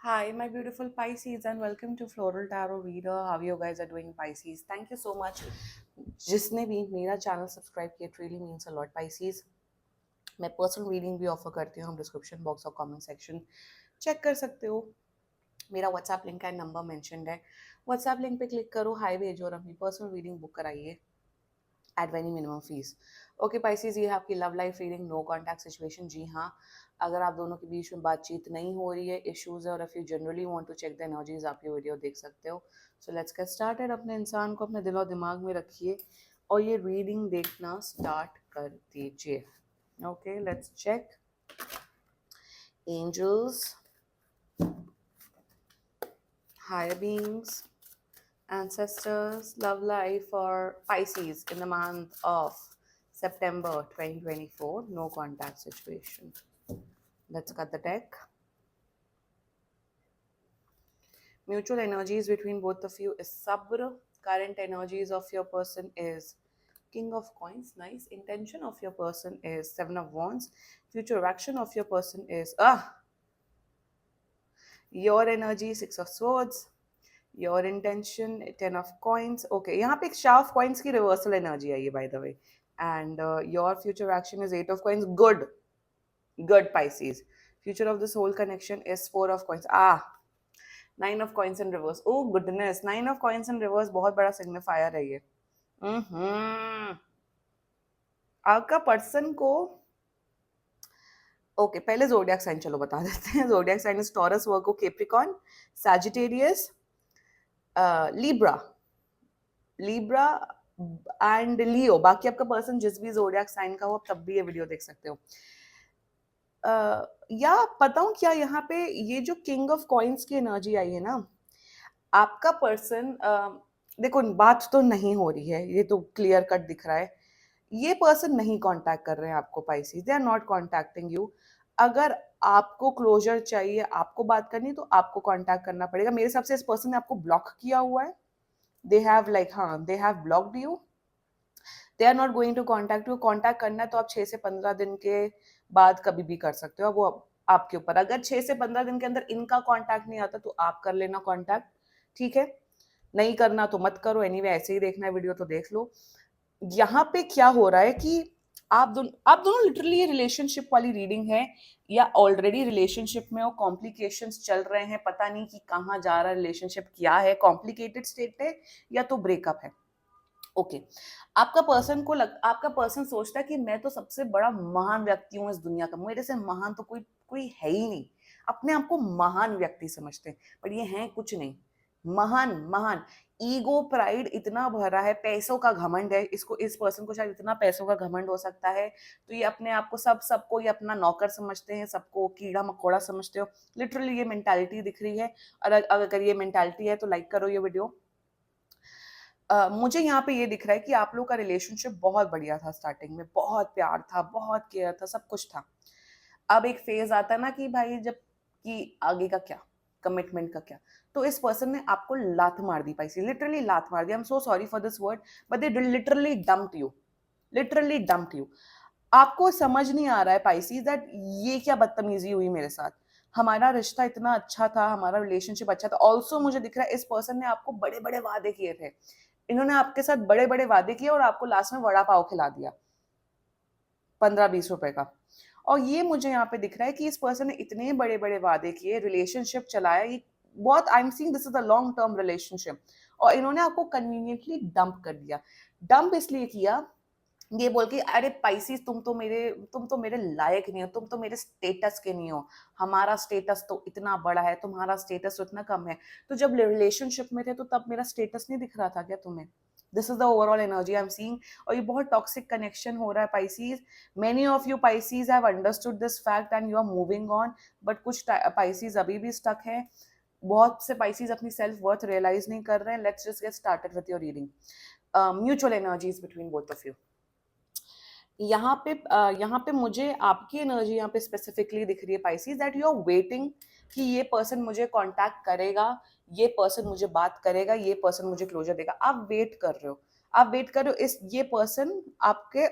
Hi, my beautiful Pisces, and welcome to Floral Tarot Reader. How you guys are doing, Pisces? Thank you so much. जिसने भी मेरा channel subscribe किया, it really means a lot, Pisces. मैं personal reading भी offer करती हूँ, हम description box और कमेंट सेक्शन चेक कर सकते हो. मेरा WhatsApp link and number mentioned है. व्हाट्सएप लिंक पे क्लिक करो, हाई भेजो और अपनी पर्सनल रीडिंग बुक कराइए at very minimum fees. Okay Pisces, ये है आपकी love life reading, no contact situation. जी हाँ, अगर आप दोनों के बीच में बातचीत नहीं हो रही है, इश्यूज है, और if you generally want to check the energies, आप ये वीडियो देख सकते हो. So let's get started. अपने इंसान को अपने दिल और दिमाग में रखिए और ये रीडिंग देखना स्टार्ट कर दीजिए. Okay, let's check. Angels, higher beings, ancestors, love life for Pisces in the month of September 2024, no contact situation. Let's cut the deck. Mutual energies between both of you is Sabr. Current energies of your person is King of Coins. Nice. Intention of your person is Seven of Wands. Future action of your person is your energy, Six of Swords. Your intention, Ten of Coins. Okay, यहाँ पे एक Shah of Coins की reversal energy आई है, by the way. And your future action is Eight of Coins. Good. Good, Pisces. Future of this whole connection is Four of Coins. Nine of Coins in reverse. Oh goodness, Nine of Coins in reverse बहुत बड़ा signifier है ये. आपका person को okay, पहले जोडियाक sign चलो बता देते हैं. Zodiac sign is Taurus, Virgo, Capricorn, Sagittarius, Libra, Libra and Leo. बाकी आपका पर्सन जिस भी जोडियाक साइन का हो, आप तब भी ये वीडियो देख सकते हो. या पता हूँ क्या, यहाँ पे ये जो किंग ऑफ कॉइन्स की एनर्जी आई है ना, आपका पर्सन देखो, बात तो नहीं हो रही है, ये तो क्लियर कट दिख रहा है. ये पर्सन नहीं कांटेक्ट कर रहे हैं आपको, Pisces. They are not contacting you. अगर आपको क्लोजर चाहिए, आपको बात करनी, तो आपको कांटेक्ट करना पड़ेगा. मेरे हिसाब से इस पर्सन ने आपको ब्लॉक किया हुआ है. They have blocked you. They are not going to contact you. Contact करना है तो आप 6 से 15 दिन के बाद कभी भी कर सकते हो. वो आपके ऊपर. अगर 6 से 15 दिन के अंदर इनका कॉन्टैक्ट नहीं आता तो आप कर लेना कॉन्टैक्ट, ठीक है. नहीं करना तो मत करो. एनीवे, ऐसे ही देखना है वीडियो तो देख लो. यहाँ पे क्या हो रहा है कि आप दोनों लिटरली ये रिलेशनशिप वाली रीडिंग है, या ऑलरेडी रिलेशनशिप में हो, कॉम्प्लिकेशंस चल रहे हैं, पता नहीं कि कहाँ जा रहा है रिलेशनशिप, क्या है, कॉम्प्लिकेटेड स्टेट है या तो ब्रेकअप है. ओके, आपका पर्सन सोचता है कि मैं तो सबसे बड़ा महान व्यक्ति हूँ इस दुनिया का, मेरे से महान तो कोई कोई है ही नहीं. अपने आप को महान व्यक्ति समझते हैं, पर ये हैं कुछ नहीं. महान महान ईगो, प्राइड इतना भरा है, पैसों का घमंड है इसको. इस पर्सन को शायद इतना पैसों का घमंड हो सकता है, तो ये अपने आप को सबको ये अपना नौकर समझते हैं, सबको कीड़ा मकोड़ा समझते हो. लिटरली ये मेंटालिटी दिख रही है. और अगर ये मेंटालिटी है तो लाइक करो ये वीडियो. मुझे यहाँ पे ये दिख रहा है कि आप लोग का रिलेशनशिप बहुत बढ़िया था. स्टार्टिंग में बहुत प्यार था, बहुत केयर था, सब कुछ था. अब एक फेज आता है ना कि भाई, जब कि आगे का क्या, कमिटमेंट का क्या. तो इस पर्सन ने आपको लात मार दी, पाइसी. लिटरली लात मार दी. I am so sorry for this word, but they literally dumped you. Literally dumped you. आपको समझ नहीं आ रहा है, पाइसी, दैट ये क्या बदतमीजी हुई मेरे साथ. हमारा रिश्ता इतना अच्छा था, हमारा रिलेशनशिप अच्छा था. ऑल्सो मुझे दिख रहा है इस पर्सन ने आपको बड़े बड़े वादे किए थे. इन्होंने आपके साथ बड़े बड़े वादे किए और आपको लास्ट में वड़ा पाव खिला दिया 15-20 रुपए का. और ये मुझे यहाँ पे दिख रहा है कि इस पर्सन ने इतने बड़े बड़े वादे किए, रिलेशनशिप चलाया, ये बहुत, आई am seeing this is a long term relationship, और इन्होंने आपको कन्वीनियंटली डंप कर दिया. डंप इसलिए किया, ये बोल के, अरे पाइसिस, तुम तो मेरे लायक नहीं हो, तुम तो मेरे स्टेटस के नहीं हो. हमारा स्टेटस तो इतना बड़ा है, तुम्हारा स्टेटस तो इतना कम है. तो जब रिलेशनशिप में थे तो तब मेरा स्टेटस नहीं दिख रहा था क्या तुम्हें? This is the overall energy I am seeing. और ये बहुत टॉक्सिक कनेक्शन हो रहा है, Pisces. Many of you Pisces have understood this fact and you are moving on, but कुछ पाइसिस अभी भी स्टक है. बहुत से पाइसिस अपनी सेल्फ वर्थ रियलाइज नहीं कर रहे हैं. Let's just get started with your reading. Mutual energies between both of you. यहाँ पे मुझे आपकी एनर्जी यहाँ पे स्पेसिफिकली दिख रही है, Pisces, that you are waiting कि ये पर्सन मुझे कांटेक्ट करेगा, ये पर्सन मुझे बात करेगा, ये पर्सन मुझे क्लोजर देगा. आप वेट कर रहे हो, ये पर्सन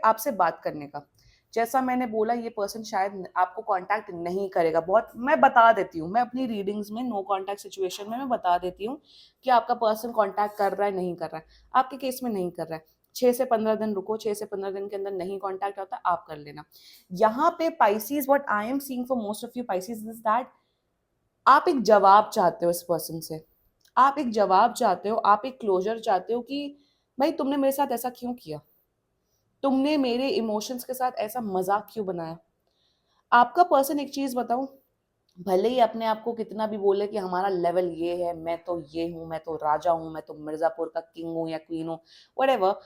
आपसे बात करने का. जैसा मैंने बोला, ये पर्सन शायद आपको कांटेक्ट नहीं करेगा। बहुत मैं बता देती हूँ, मैं अपनी रीडिंग्स में नो कांटेक्ट सिचुएशन में मैं बता देती हूँ कि आपका पर्सन कांटेक्ट कर रहा है नहीं कर रहा है। आपके केस में नहीं कर रहा है, 6 से 15 दिन रुको, 6 से 15 दिन के अंदर नहीं कांटेक्ट होता आप कर लेना। यहाँ पे Pisces, what I am seeing for most of you Pisces is that आप एक जवाब चाहते हो इस पर्सन से, आप एक जवाब चाहते हो, आप एक क्लोजर चाहते हो कि भाई तुमने मेरे साथ ऐसा क्यों किया, तुमने मेरे इमोशंस के साथ ऐसा मजाक क्यों बनाया। आपका पर्सन, एक चीज बताऊं, भले ही अपने आप को कितना भी बोले कि हमारा लेवल ये है, मैं तो ये हूँ, मैं तो राजा हूँ, मैं तो मिर्जापुर का किंग हूँ या क्वीन हूँ, व्हाटएवर,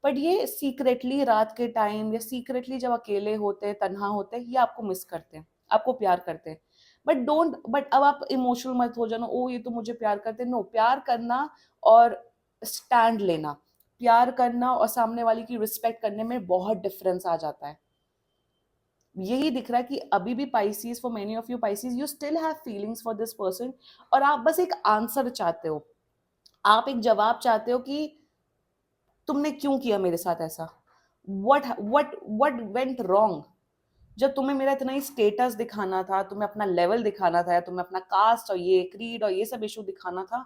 बट ये सीक्रेटली रात के टाइम या सीक्रेटली जब अकेले होते हैं, तन्हा होते हैं, ये आपको मिस करते हैं, आपको प्यार करते हैं। बट अब आप इमोशनल मत हो जाना, ओ ये तो मुझे प्यार करते हैं। नो, प्यार करना और स्टैंड लेना, प्यार करना और सामने वाले की रिस्पेक्ट करने में बहुत डिफरेंस आ जाता है। यही दिख रहा है कि अभी भी Pisces, for many of you Pisces, you still have feelings for this person, और आप बस एक आंसर चाहते हो, आप एक जवाब चाहते हो कि तुमने क्यों किया मेरे साथ ऐसा, व्हाट वेंट रॉन्ग। जब तुम्हें मेरा इतना ही स्टेटस दिखाना था, तुम्हें अपना लेवल दिखाना था, तुम्हें अपना कास्ट और ये क्रीड और ये सब इशू दिखाना था,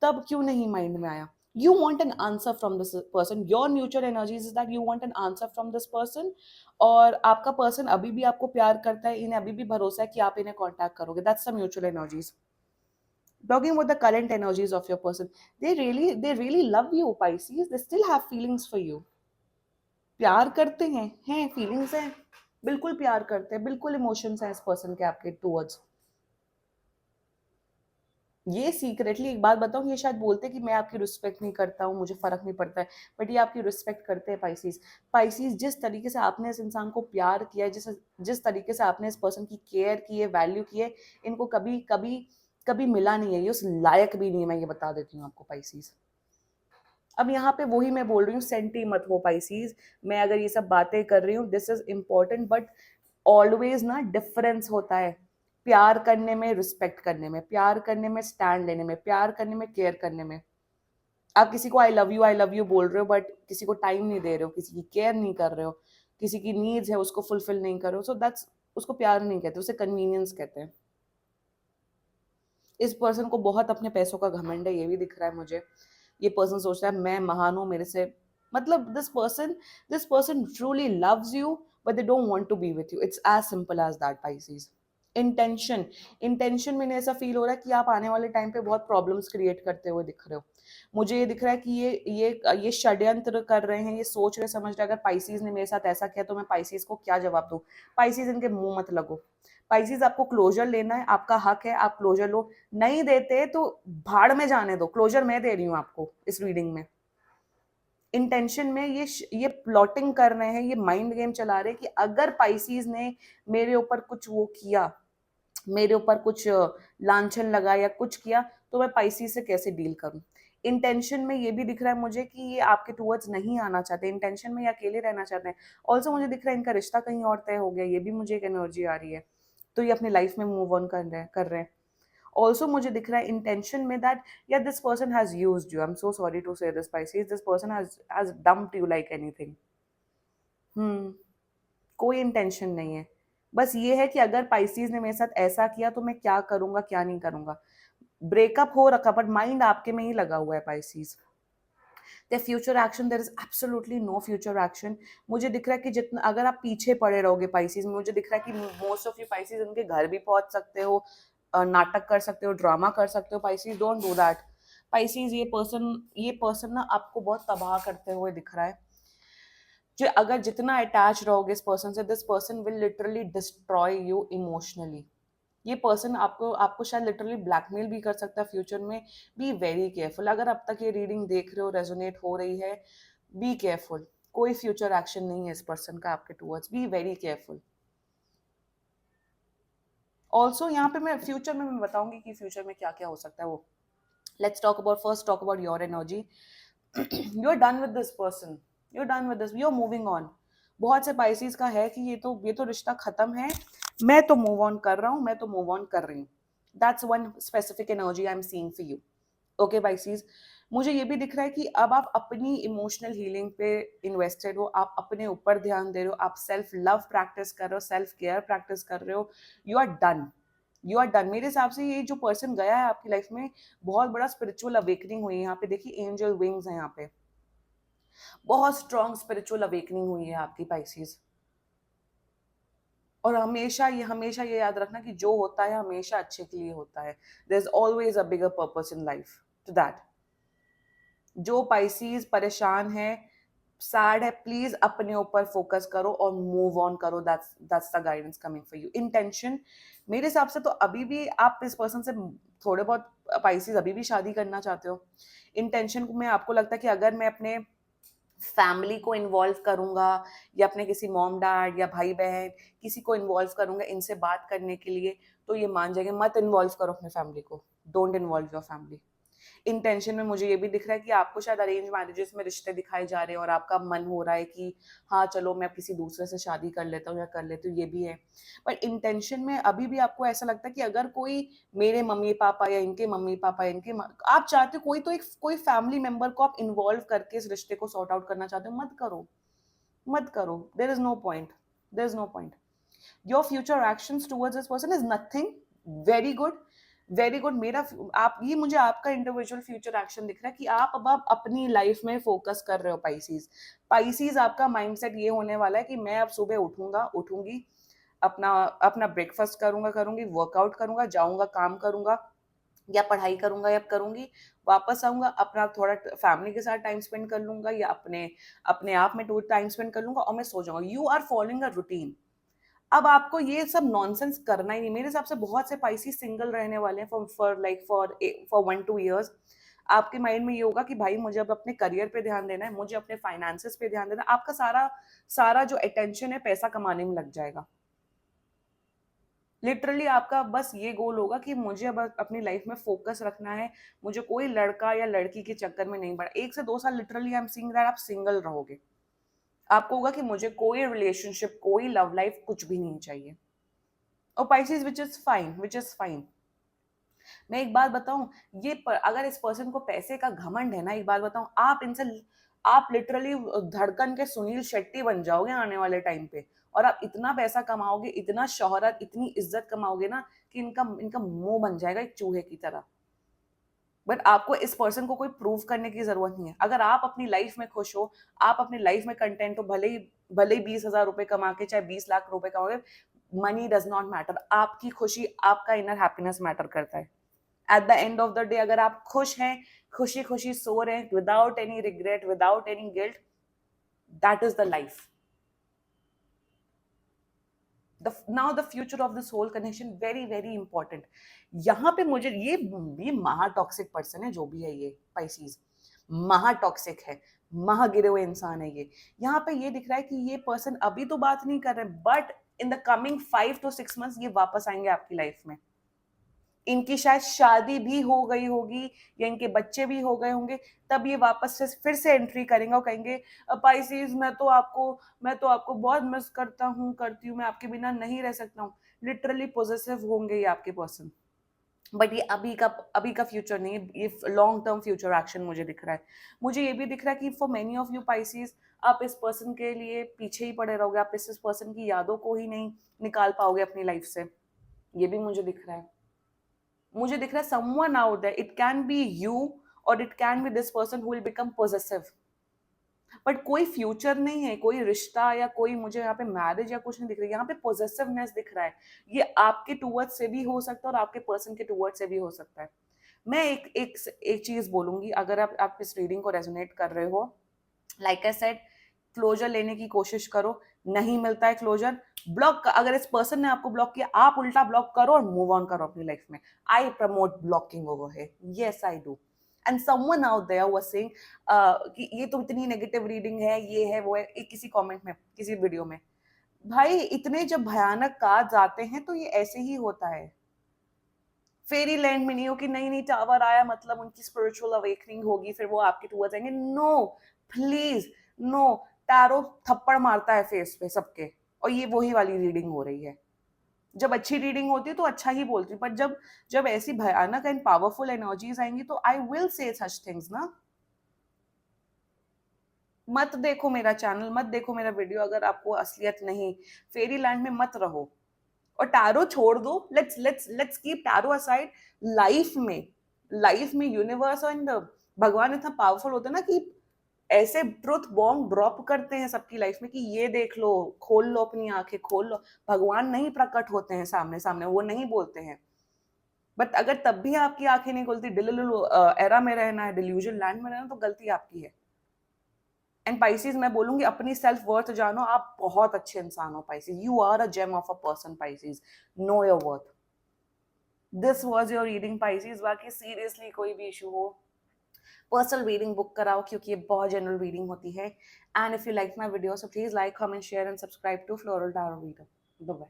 तब क्यों नहीं माइंड में आया। You want an answer from this person, your mutual energies is that you want an answer from this person, और आपका पर्सन अभी भी आपको प्यार करता है, इन्हें अभी भी भरोसा है कि आप इन्हें कॉन्टैक्ट करोगे। That's the mutual energies. Talking about the current energies of your person, they really love you, Pisces. They still have feelings for you. प्यार करते हैं फीलिंग्स हैं, बिल्कुल प्यार करते हैं, बिल्कुल इमोशंस हैं इस पर्सन के आपके टूवर्ड्स। ये सीक्रेटली एक बात बताऊं, ये शायद बोलते हैं कि मैं आपकी रिस्पेक्ट नहीं करता हूँ, मुझे फर्क नहीं पड़ता है, बट ये आपकी रिस्पेक्ट करते हैं पाइसीज। पाइसीज, जिस तरीके से आपने इस इंसान को प्यार किया है, जिस जिस तरीके से आपने इस पर्सन की केयर की है, वैल्यू की है, इनको कभी कभी कभी मिला नहीं है, ये उस लायक भी नहीं है, मैं ये बता देती हूँ आपको पाइसीज। अब यहाँ पे वही मैं बोल रही हूँ, सेंटी मत हो पाइसीज। मैं अगर ये सब बातें कर रही हूँ, this is important, but always ना डिफरेंस होता है प्यार करने में, रिस्पेक्ट करने में, प्यार करने में, स्टैंड लेने में, प्यार करने में, केयर करने में। आप किसी को आई लव यू बोल रहे हो, बट किसी को टाइम नहीं दे रहे हो, किसी की केयर नहीं कर रहे हो, किसी की नीड्स है उसको फुलफिल नहीं कर रहे हो, सो दैट्स, उसको प्यार नहीं कहते, उसे कन्वीनियंस कहते हैं। इस पर्सन को बहुत अपने पैसों का घमंड है, ये भी दिख रहा है मुझे। ये पर्सन सोचता है मैं महान हूं, मेरे से मतलब this person truly loves you, but they don't want to be with you. It's as simple as that Pisces. Intention, intention में ऐसा फील हो रहा है कि आप आने वाले टाइम पे बहुत प्रॉब्लम्स क्रिएट करते हुए दिख रहे हो। मुझे ये दिख रहा है कि ये षड्यंत्र कर रहे हैं, ये सोच रहे समझ रहे, अगर पाइसीज ने मेरे साथ ऐसा किया तो मैं पाइसीज को क्या जवाब दूं। पाइसीज, इनके मुंह मत लगो। पाइसीज, आपको क्लोजर लेना है, आपका हक है, आप क्लोजर लो। नहीं देते तो भाड़ में जाने दो, क्लोजर मैं दे रही हूँ आपको इस रीडिंग में। इंटेंशन में ये प्लॉटिंग कर रहे हैं, ये माइंड गेम चला रहे हैं कि अगर पाइसीज ने मेरे ऊपर कुछ वो किया, मेरे ऊपर कुछ लांछन लगा या कुछ किया, तो मैं पाइसीज से कैसे डील करूं। इंटेंशन में ये भी दिख रहा है मुझे कि ये आपके टूवर्ड्स नहीं आना चाहते, इंटेंशन में ये अकेले रहना चाहते हैं। ऑल्सो मुझे दिख रहा है इनका रिश्ता कहीं और तय हो गया, ये भी मुझे एक एनर्जी आ रही है, तो ये अपनी लाइफ में मूव ऑन कर रहे हैं। ऑल्सो मुझे दिख रहा है इंटेंशन में दैट या this person has used you, I am so sorry to say this Pisces, this person has dumped you like anything. कोई इंटेंशन नहीं है, बस ये है कि अगर पाइसीज ने मेरे साथ ऐसा किया तो मैं क्या करूंगा क्या नहीं करूंगा। ब्रेकअप हो रखा, बट माइंड आपके में ही लगा हुआ है Pisces. Their future action, there is absolutely no future action. मुझे दिख रहा है कि जितना अगर आप पीछे पड़े रहोगे पाइसीज, मुझे दिख रहा है कि मोस्ट ऑफ यू पाइसीज उनके घर भी पहुंच सकते हो, नाटक कर सकते हो, ड्रामा कर सकते हो। Pisces, don't do that. Pisces, ये पर्सन ना आपको बहुत तबाह करते हुए दिख रहा है। जो अगर जितना अटैच रहोगे इस पर्सन से, this person will literally destroy you emotionally. ये पर्सन आपको आपको शायद लिटरली ब्लैकमेल भी कर सकता है फ्यूचर में। Be very careful. अगर अब तक ये रीडिंग देख रहे हो, रेजोनेट हो रही है, बी केयरफुल। कोई फ्यूचर एक्शन नहीं है इस पर्सन का आपके towards, be very careful. Also यहाँ पे मैं फ्यूचर में मैं बताऊंगी कि फ्यूचर में क्या क्या हो सकता है वो। Let's talk about your energy. You are done with this person, you are done with this, you are moving on. बहुत से पाइसीज का है कि ये तो रिश्ता खत्म है, मैं तो मूव ऑन कर रहा हूँ, मैं तो मूव ऑन कर रही हूँ। That's one specific energy I am seeing for you. Okay Pisces, मुझे ये भी दिख रहा है कि अब आप अपनी इमोशनल हीलिंग पे इन्वेस्टेड हो, आप अपने ऊपर ध्यान दे रहे हो, आप सेल्फ लव प्रैक्टिस कर रहे हो, सेल्फ केयर प्रैक्टिस कर रहे हो, you are done, you are done. मेरे हिसाब से ये जो पर्सन गया है आपकी लाइफ में, बहुत बड़ा स्पिरिचुअल अवेकनिंग हुई है। यहाँ पे देखिए एंजल विंग्स हैं यहाँ पे, बहुत स्ट्रॉन्ग स्पिरिचुअल अवेकनिंग हुई है आपकी पाइसेस। और हमेशा ये याद रखना कि जो होता है हमेशा अच्छे के लिए होता है। There is always a bigger purpose in life to that. जो पाइसेस परेशान है, सैड है, प्लीज अपने ऊपर फोकस करो और मूव ऑन करो। That's the guidance coming for you. Intention मेरे हिसाब से तो अभी भी आप इस पर्सन से थोड़े बहुत, पाइसेस अभी भी शादी करना चाहते हो। इंटेंशन में आपको लगता है कि अगर मैं अपने फैमिली को इन्वॉल्व करूंगा या अपने किसी मॉम डैड या भाई बहन किसी को इन्वॉल्व करूंगा इनसे बात करने के लिए, तो ये मान जाएंगे। मत इन्वॉल्व करो अपने फैमिली को, don't involve your family. Intention में मुझे ये भी दिख रहा है कि आपको शायद अरेंज मैरिजेस में रिश्ते दिखाए जा रहे हैं और आपका मन हो रहा है कि हाँ चलो मैं किसी दूसरे से शादी कर लेता हूँ या कर लेती हूँ, ये भी है। बट इंटेंशन में अभी भी आपको ऐसा लगता है कि अगर कोई मेरे मम्मी पापा या इनके मम्मी पापा आप चाहते हो कोई तो एक कोई फैमिली मेंबर को आप इन्वॉल्व करके इस रिश्ते को सॉर्ट आउट करना चाहते हो, मत करो, मत करो। There is no point, there is no point. Your future actions towards this person is nothing, very good, very good. मेरा आप ये मुझे आपका इंडिविजुअल फ्यूचर एक्शन दिख रहा है कि अब आप अपनी लाइफ में फोकस कर रहे हो पाइसीज। पाइसीज आपका माइंडसेट ये होने वाला है कि मैं अब सुबह उठूंगी, अपना अपना ब्रेकफास्ट करूंगी, वर्कआउट करूंगा, जाऊंगा, काम करूंगा या पढ़ाई करूंगा या करूंगी, वापस आऊंगा, अपना थोड़ा फैमिली के साथ टाइम स्पेंड कर लूंगा या अपने अपने आप में टाइम स्पेंड कर लूंगा और मैं सो जाऊंगा। You are following a routine. अब आपको ये सब नॉनसेंस करना ही नहीं। मेरे हिसाब से बहुत से पाइसी सिंगल रहने वाले हैं फॉर 1-2 years। आपके माइंड में ये होगा कि भाई मुझे अब अपने करियर पे ध्यान देना है, मुझे अपने फाइनेंसेस पे ध्यान देना है। आपका सारा सारा जो अटेंशन है पैसा कमाने में लग जाएगा। लिटरली आपका बस ये गोल होगा कि मुझे अब अपनी लाइफ में फोकस रखना है, मुझे कोई लड़का या लड़की के चक्कर में नहीं पड़ा। 1 से 2 साल literally I am seeing that आप सिंगल रहोगे। आपको होगा कि मुझे कोई रिलेशनशिप, कोई लव लाइफ कुछ भी नहीं चाहिए। और Pisces which is fine, which is fine. मैं एक बात बताऊं, अगर इस पर्सन को पैसे का घमंड है ना, एक बात बताऊं, आप लिटरली धड़कन के सुनील शेट्टी बन जाओगे आने वाले टाइम पे। और आप इतना पैसा कमाओगे, इतना शोहरत, इतनी इज्जत कमाओगे ना कि इनका इनका मुंह बन जाएगा एक चूहे की तरह। बट आपको इस पर्सन को कोई प्रूव करने की जरूरत नहीं है। अगर आप अपनी लाइफ में खुश हो, आप अपनी लाइफ में कंटेंट हो, भले ही 20,000 रुपए कमा के चाहे 20 लाख रुपए कमाओगे, मनी डज नॉट मैटर। आपकी खुशी, आपका इनर हैप्पीनेस मैटर करता है। At the end of the day अगर आप खुश हैं, खुशी खुशी सो रहे हैं, without any regret, without any guilt, that is the life. Now the future of this whole connection very very important. यहाँ पे मुझे ये महा टॉक्सिक पर्सन है जो भी है, ये पाइसीज महा टॉक्सिक है, महा गिरे हुए इंसान है ये। यहाँ पे ये दिख रहा है कि ये पर्सन अभी तो बात नहीं कर रहे, but in the coming 5 to 6 months ये वापस आएंगे आपकी लाइफ में। इनकी शायद शादी भी हो गई होगी या इनके बच्चे भी हो गए होंगे, तब ये वापस से फिर से एंट्री करेंगे और कहेंगे पाइसीज मैं तो आपको बहुत मिस करती हूँ, मैं आपके बिना नहीं रह सकता हूँ। लिटरली पॉजिटिव होंगे ये आपके पर्सन। बट ये अभी का फ्यूचर नहीं है, ये लॉन्ग टर्म फ्यूचर एक्शन मुझे दिख रहा है। मुझे ये भी दिख रहा है कि for many of you Pisces, आप इस पर्सन के लिए पीछे ही पड़े रहोगे, आप इस पर्सन की यादों को ही नहीं निकाल पाओगे अपनी लाइफ से। ये भी मुझे दिख रहा है। मुझे दिख रहा है someone out there, it can be you or it can be this person who will become possessive। But कोई फ्यूचर नहीं है, कोई रिश्ता या कोई मुझे यहाँ पे मैरिज या कुछ नहीं दिख रही, यहाँ पे पोजेसिवनेस दिख रहा है। ये आपके टूवर्ड्स से भी हो सकता है और आपके पर्सन के टूवर्ड्स से भी हो सकता है। मैं एक चीज बोलूंगी, अगर आप इस रीडिंग को रेजोनेट कर रहे हो, लाइक आई सेड, क्लोजर लेने की कोशिश करो। नहीं मिलता है क्लोजर, ब्लॉक। अगर इस पर्सन ने आपको ब्लॉक किया, आप उल्टा ब्लॉक करो और मूव ऑन करो अपनी लाइफ में। आई प्रमोट ब्लॉकिंग ओवर है, yes I do. And someone out there was saying कि ये तो इतनी नेगेटिव रीडिंग है, ये है वो है, किसी कमेंट में, किसी वीडियो में। भाई इतने जब भयानक कार्ड्स आते हैं तो ये ऐसे ही होता है। फेरी लैंड में नहीं हो कि नहीं नहीं टावर आया मतलब उनकी स्पिरिचुअल अवेकनिंग होगी, फिर वो आपके टूवर्ड्स आएंगे। No, please no. टैरो थप्पड़ मारता है फेस पे सबके, और ये वही वाली रीडिंग हो रही है। जब अच्छी रीडिंग होती है तो अच्छा ही बोलती हूँ, पर जब जब ऐसी भयानक एंड पावरफुल एनर्जीज आएंगी तो I will say such things ना। मत देखो मेरा चैनल, मत देखो मेरा वीडियो अगर आपको असलियत नहीं, फेरी लैंड में मत रहो। और टैरो छोड़ दो, let's keep tarot aside. Life में यूनिवर्स एंड भगवान इतना पावरफुल होता है ना कि ऐसे ट्रुथ बॉम्ब ड्रॉप करते हैं सबकी लाइफ में कि ये देख लो, खोल लो अपनी आंखें, खोल लो। भगवान नहीं प्रकट होते हैं सामने सामने, वो नहीं बोलते हैं। बट अगर तब भी आपकी आंखें नहीं खुलती, डिलुलु एरा में रहना है, डिल्यूजन लैंड में रहना, तो गलती आपकी है। एंड पाइसेस मैं बोलूंगी अपनी सेल्फ वर्थ जानो, आप बहुत अच्छे इंसान हो Pisces, you are a gem of a person Pisces, know your worth. This was your reading Pisces. बाकी सीरियसली कोई भी इशू हो, पर्सनल रीडिंग बुक कराओ क्योंकि ये बहुत जनरल रीडिंग होती है। And if you like my video so please like comment share and subscribe to floral tarot reader. Bye bye.